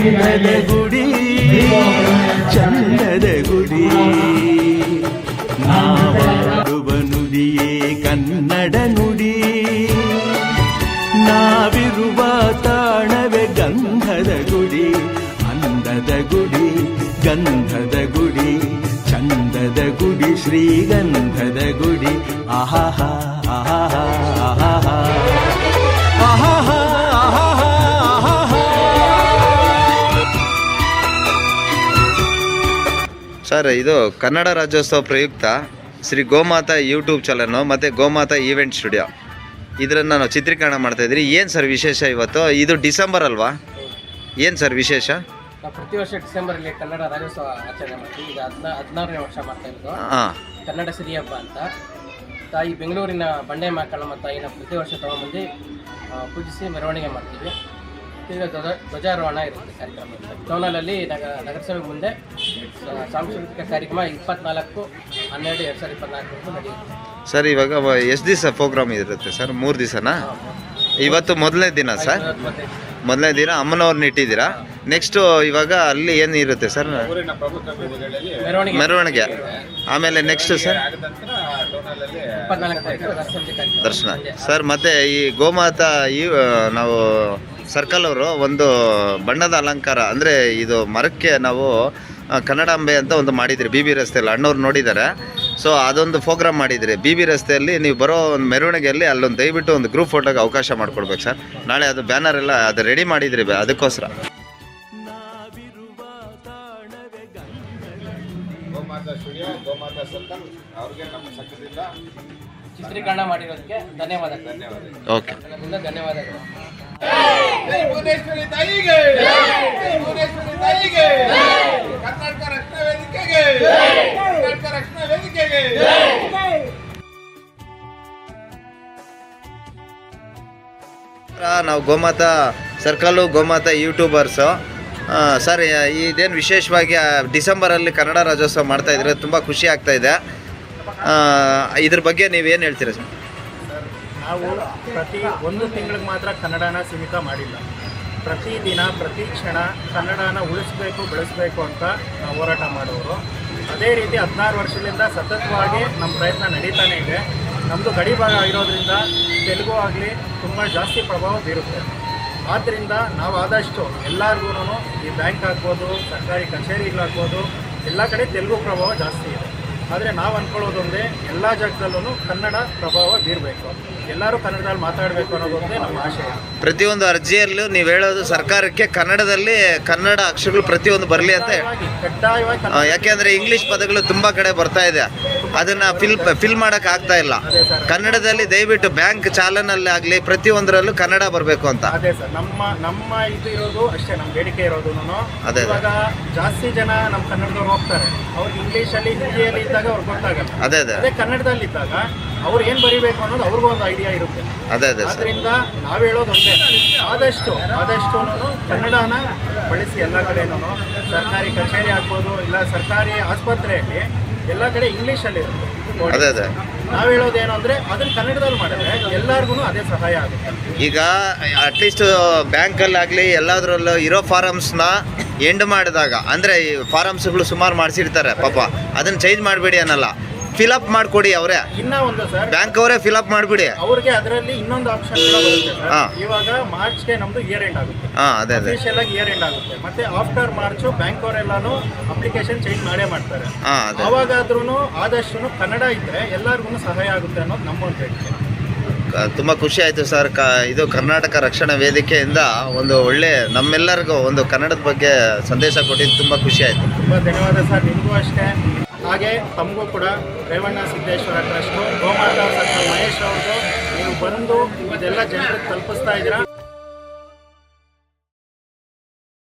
ಚಂದದ ಗುಡಿ ಚಂದದ ಗುಡಿ ನಾವಾಡುವ ನುಡಿಯೇ ಕನ್ನಡ ನುಡಿ ನಾವಿರುವ ತಾಣವೇ ಗಂಧದ ಗುಡಿ ಅಂದದ ಗುಡಿ ಗಂಧದ ಗುಡಿ ಚಂದದ ಗುಡಿ ಶ್ರೀಗಂಧದ ಗುಡಿ ಆಹಾಹಾ ಆಹಾಹಾ ಆಹಾಹಾ ಆಹಾಹಾ ಆಹಾಹಾ. ಸರ್, ಇದು ಕನ್ನಡ ರಾಜ್ಯೋತ್ಸವ ಪ್ರಯುಕ್ತ ಶ್ರೀ ಗೋಮಾತಾ ಯೂಟ್ಯೂಬ್ ಚಾನಲ್ ಮತ್ತು ಗೋಮಾತಾ ಈವೆಂಟ್ ಸ್ಟುಡಿಯೋ ಇದನ್ನು ನಾವು ಚಿತ್ರೀಕರಣ ಮಾಡ್ತಾಯಿದ್ರಿ. ಏನು ಸರ್ ವಿಶೇಷ ಇವತ್ತು? ಇದು ಡಿಸೆಂಬರ್ ಅಲ್ವಾ? ಏನು ಸರ್ ವಿಶೇಷ? ನಾವು ಪ್ರತಿ ವರ್ಷ ಡಿಸೆಂಬರಲ್ಲಿ ಕನ್ನಡ ರಾಜ್ಯೋತ್ಸವ ಆಚರಣೆ ಮಾಡ್ತೀವಿ. ಈಗ 16ನೇ ವರ್ಷ ಮಾಡ್ತಾ ಇರೋದು. ಕನ್ನಡ ಸಿರಿ ಹಬ್ಬ ಅಂತ ತಾಯಿ ಬೆಂಗಳೂರಿನ ಬಂಡೆ ಮಾಕಳಮ್ಮ ತಾಯಿನ ಪ್ರತಿ ವರ್ಷ ತಗೊಂಡ್ಬಂದು ಪೂಜಿಸಿ ಮೆರವಣಿಗೆ ಮಾಡ್ತೀವಿ. ಈಗ ಧ್ವಜಾರೋಹಣ ಇರುತ್ತೆ ಕಾರ್ಯಕ್ರಮ. ಟೌನಲ್ಲಿ ನಗರಸಭೆ ಮುಂದೆ ಸಾಂಸ್ಕೃತಿಕ ಕಾರ್ಯಕ್ರಮ 24/12/2024 ನಡೆಯುತ್ತೆ. ಸರ್, ಇವಾಗ ಎಷ್ಟು ದಿವಸ ಪ್ರೋಗ್ರಾಮ್ ಇರುತ್ತೆ ಸರ್? 3 ದಿವಸನಾ? ಇವತ್ತು ಮೊದಲನೇ ದಿನ ಸರ್? ಮೊದಲನೇ ದಿನ ಅಮ್ಮನವ್ರನ್ನ ಇಟ್ಟಿದ್ದೀರಾ. ನೆಕ್ಸ್ಟು ಇವಾಗ ಅಲ್ಲಿ ಏನು ಇರುತ್ತೆ ಸರ್? ಮೆರವಣಿಗೆ. ಆಮೇಲೆ ನೆಕ್ಸ್ಟ್ ಸರ್ ದರ್ಶನ. ಸರ್, ಮತ್ತು ಈ ಗೋಮಾತಾ ನಾವು ಸರ್ಕಲ್ ಅವರು ಒಂದು ಬಣ್ಣದ ಅಲಂಕಾರ ಅಂದರೆ ಇದು ಮರಕ್ಕೆ ನಾವು ಕನ್ನಡಾಂಬೆ ಅಂತ ಒಂದು ಮಾಡಿದ್ರಿ ಬಿ ಬಿ ರಸ್ತೆಯಲ್ಲಿ. ಅಣ್ಣವ್ರು ನೋಡಿದ್ದಾರೆ. ಸೊ ಅದೊಂದು ಪ್ರೋಗ್ರಾಮ್ ಮಾಡಿದ್ರಿ ಬಿ ಬಿ ರಸ್ತೆಯಲ್ಲಿ. ನೀವು ಬರೋ ಒಂದು ಮೆರವಣಿಗೆಯಲ್ಲಿ ಅಲ್ಲೊಂದು ದಯವಿಟ್ಟು ಒಂದು ಗ್ರೂಪ್ ಫೋಟೋಗೆ ಅವಕಾಶ ಮಾಡಿಕೊಡ್ಬೇಕು ಸರ್. ನಾಳೆ ಅದು ಬ್ಯಾನರ್ ಎಲ್ಲ ಅದು ರೆಡಿ ಮಾಡಿದ್ರಿ ಅದಕ್ಕೋಸ್ಕರ. ಚಿತ್ರೀಕರಣ ಮಾಡಿರೋದಕ್ಕೆ ಧನ್ಯವಾದಗಳು. ಓಕೆ, ಧನ್ಯವಾದಗಳು. ಭುವನೇಶ್ವರಿ ತಾಯಿಗೆ, ಭುವನೇಶ್ವರಿ ತಾಯಿಗೆ, ಕರ್ನಾಟಕ ರಕ್ಷಣಾ ವೇದಿಕೆಗೆ, ಕರ್ನಾಟಕ ರಕ್ಷಣಾ ವೇದಿಕೆಗೆ. ನಾವು ಗೋಮಾತಾ ಸರ್ಕಲ್ಲು ಗೋಮಾತಾ ಯೂಟ್ಯೂಬರ್ಸು. ಸರ್, ಇದೇನು ವಿಶೇಷವಾಗಿ ಡಿಸೆಂಬರಲ್ಲಿ ಕನ್ನಡ ರಾಜ್ಯೋತ್ಸವ ಮಾಡ್ತಾಯಿದ್ರೆ ತುಂಬ ಖುಷಿ ಆಗ್ತಾಯಿದೆ. ಇದ್ರ ಬಗ್ಗೆ ನೀವೇನು ಹೇಳ್ತೀರಾ ಸರ್? ನಾವು ಪ್ರತಿ 1 ತಿಂಗಳಿಗೆ ಮಾತ್ರ ಕನ್ನಡನ ಸೀಮಿತ ಮಾಡಿಲ್ಲ. ಪ್ರತಿದಿನ ಪ್ರತಿ ಕ್ಷಣ ಕನ್ನಡನ ಉಳಿಸ್ಬೇಕು ಬೆಳೆಸಬೇಕು ಅಂತ ನಾವು ಹೋರಾಟ ಮಾಡೋರು. ಅದೇ ರೀತಿ 16 ವರ್ಷದಿಂದ ಸತತವಾಗಿ ನಮ್ಮ ಪ್ರಯತ್ನ ನಡೀತಾನೆ ಇದೆ. ನಮ್ಮದು ಗಡಿ ಭಾಗ ಆಗಿರೋದ್ರಿಂದ ತೆಲುಗು ಆಗಲಿ ತುಂಬ ಜಾಸ್ತಿ ಪ್ರಭಾವ ಬೀರುತ್ತೆ. ಆದ್ದರಿಂದ ನಾವು ಆದಷ್ಟು ಎಲ್ಲರಿಗೂ ಈ ಬ್ಯಾಂಕ್ ಆಗ್ಬೋದು, ಸರ್ಕಾರಿ ಕಚೇರಿಗಳಾಗ್ಬೋದು, ಎಲ್ಲ ಕಡೆ ತೆಲುಗು ಪ್ರಭಾವ ಜಾಸ್ತಿ ಇದೆ. ಆದರೆ ನಾವು ಅಂದ್ಕೊಳ್ಳೋದೊಂದೇ, ಎಲ್ಲ ಜಾಗದಲ್ಲೂ ಕನ್ನಡ ಪ್ರಭಾವ ಬೀರಬೇಕು, ಎಲ್ಲರೂ ಕನ್ನಡದಲ್ಲಿ ಮಾತಾಡಬೇಕು ಅನ್ನೋದೊಂದೇ ನಮ್ಮ ಆಶಯ. ಪ್ರತಿಯೊಂದು ಅರ್ಜಿಯಲ್ಲೂ ನೀವು ಹೇಳೋದು ಸರ್ಕಾರಕ್ಕೆ ಕನ್ನಡದಲ್ಲಿ ಕನ್ನಡ ಅಕ್ಷರಗಳು ಪ್ರತಿಯೊಂದು ಬರಲಿ ಅಂತ. ಕಡ್ಡಾಯವಾಗಿ ಯಾಕೆಂದರೆ ಇಂಗ್ಲೀಷ್ ಪದಗಳು ತುಂಬ ಕಡೆ ಬರ್ತಾ ಇದೆ, ಅದನ್ನು ಫಿಲ್ ಮಾಡೋಕ್ಕೆ ಆಗ್ತಾ ಇಲ್ಲ. ಕನ್ನಡದಲ್ಲಿ ದಯವಿಟ್ಟು ಬ್ಯಾಂಕ್ ಚಾಲನಲ್ಲಿ ಆಗಲಿ ಪ್ರತಿಯೊಂದರಲ್ಲೂ ಕನ್ನಡ ಬರಬೇಕು ಅಂತ. ಅದೇ ಸರ್, ನಮ್ಮ ಇದು ಇರೋದು ಅಷ್ಟೇ, ನಮ್ಮ ಬೇಡಿಕೆ ಇರೋದು. ಅದೇ ಇವಾಗ ಜಾಸ್ತಿ ಜನ ನಮ್ಮ ಕನ್ನಡದವ್ರು ಹೋಗ್ತಾರೆ, ಅವ್ರಿಗೆ ಇಂಗ್ಲೀಷಲ್ಲಿ ಹಿಂದಿಯಲ್ಲಿ ಇದ್ದಾಗ ಅವ್ರಿಗೆ ಗೊತ್ತಾಗಲ್ಲ. ಅದೇ ಕನ್ನಡದಲ್ಲಿ ಇದ್ದಾಗ ಅವ್ರು ಏನು ಬರೀಬೇಕು ಅನ್ನೋದು ಅವ್ರಿಗೂ ಒಂದು ಐಡಿಯಾ ಇರುತ್ತೆ. ಅದರಿಂದ ನಾವು ಹೇಳೋದು ಒಂದೇ, ಆದಷ್ಟು ಕನ್ನಡನ ಬಳಸಿ ಎಲ್ಲ ಕಡೆನೂ. ಸರ್ಕಾರಿ ಕಚೇರಿ ಆಗ್ಬೋದು, ಇಲ್ಲ ಸರ್ಕಾರಿ ಆಸ್ಪತ್ರೆಯಲ್ಲಿ ಎಲ್ಲ ಕಡೆ ಇಂಗ್ಲೀಷಲ್ಲಿ ಇರುತ್ತೆ. ನಾವು ಹೇಳೋದೇನು ಅಂದರೆ ಅದನ್ನು ಕನ್ನಡದಲ್ಲಿ ಮಾಡಿದ್ರೆ ಎಲ್ಲರಿಗೂ ಅದೇ ಸಹಾಯ ಆಗುತ್ತೆ. ಈಗ ಅಟ್ಲೀಸ್ಟ್ ಬ್ಯಾಂಕಲ್ಲಾಗಲಿ ಎಲ್ಲದರಲ್ಲೂ ಇರೋ ಫಾರಮ್ಸ್ನ ಎಂಡ್ ಮಾಡಿದಾಗ, ಅಂದರೆ ಈ ಫಾರಮ್ಸ್ಗಳು ಸುಮಾರು ಮಾಡಿಸಿರ್ತಾರೆ ಪಾಪ, ಅದನ್ನು ಚೇಂಜ್ ಮಾಡಿಬಿಡಿ ಅನ್ನಲ್ಲ, ಫಿಲಪ್ ಮಾಡಿಕೊಡಿ. ಅವರೇ ಇನ್ನೂ ಒಂದು ಸರ್, ಬ್ಯಾಂಕ್ ಅವರೇ ಫಿಲಪ್ ಮಾಡಿಬಿಡಿ. ಅವ್ರಿಗೆ ಅದರಲ್ಲಿ ಇನ್ನೊಂದು ಆಪ್ಷನ್ ಬರುತ್ತೆ. ಇವಾಗ ಮಾರ್ಚ್ಗೆ ನಮ್ಮದು ಇಯರ್ ಎಂಡ್ ಆಗುತ್ತೆ. ಅಫಿಷಿಯಲ್ ಆಗಿ ಇಯರ್ ಎಂಡ್ ಆಗುತ್ತೆ. ಮತ್ತೆ ಆಫ್ಟರ್ ಮಾರ್ಚ್ ಬ್ಯಾಂಕ್ ಅವರೆಲ್ಲಾನು ಅಪ್ಲಿಕೇಶನ್ ಚೇಂಜ್ ಮಾಡ್ತಾರೆ. ಅವಾಗಾದ್ರೂ ಆದಷ್ಟು ಕನ್ನಡ ಇದ್ರೆ ಎಲ್ಲರಿಗೂ ಸಹಾಯ ಆಗುತ್ತೆ ಅನ್ನೋದು ನಮ್ಮ ಒಂದು ಬೇಡಿಕೆ. ತುಂಬ ಖುಷಿ ಆಯಿತು ಸರ್. ಇದು ಕರ್ನಾಟಕ ರಕ್ಷಣಾ ವೇದಿಕೆಯಿಂದ ಒಂದು ಒಳ್ಳೆ ನಮ್ಮೆಲ್ಲರಿಗೂ ಒಂದು ಕನ್ನಡದ ಬಗ್ಗೆ ಸಂದೇಶ ಕೊಟ್ಟಿದ್ದು ತುಂಬ ಖುಷಿ ಆಯಿತು. ತುಂಬ ಧನ್ಯವಾದ ಸರ್. ನಿಮಗೂ ಅಷ್ಟೇ. ಹಾಗೆ ತಮಗೂ ಕೂಡ ರೇವಣ್ಣ ಸಿದ್ದೇಶ್ವರ ಟ್ರಸ್ಟು, ಗೋಮಾತಾ ಸರ್ಕಲ್ ಮಹೇಶ್ ಅವ್ರದ್ದು, ನೀವು ಬಂದು ಇದೆಲ್ಲ ಜನರಿಗೆ ತಲುಪಿಸ್ತಾ ಇದ್ದೀರಾ.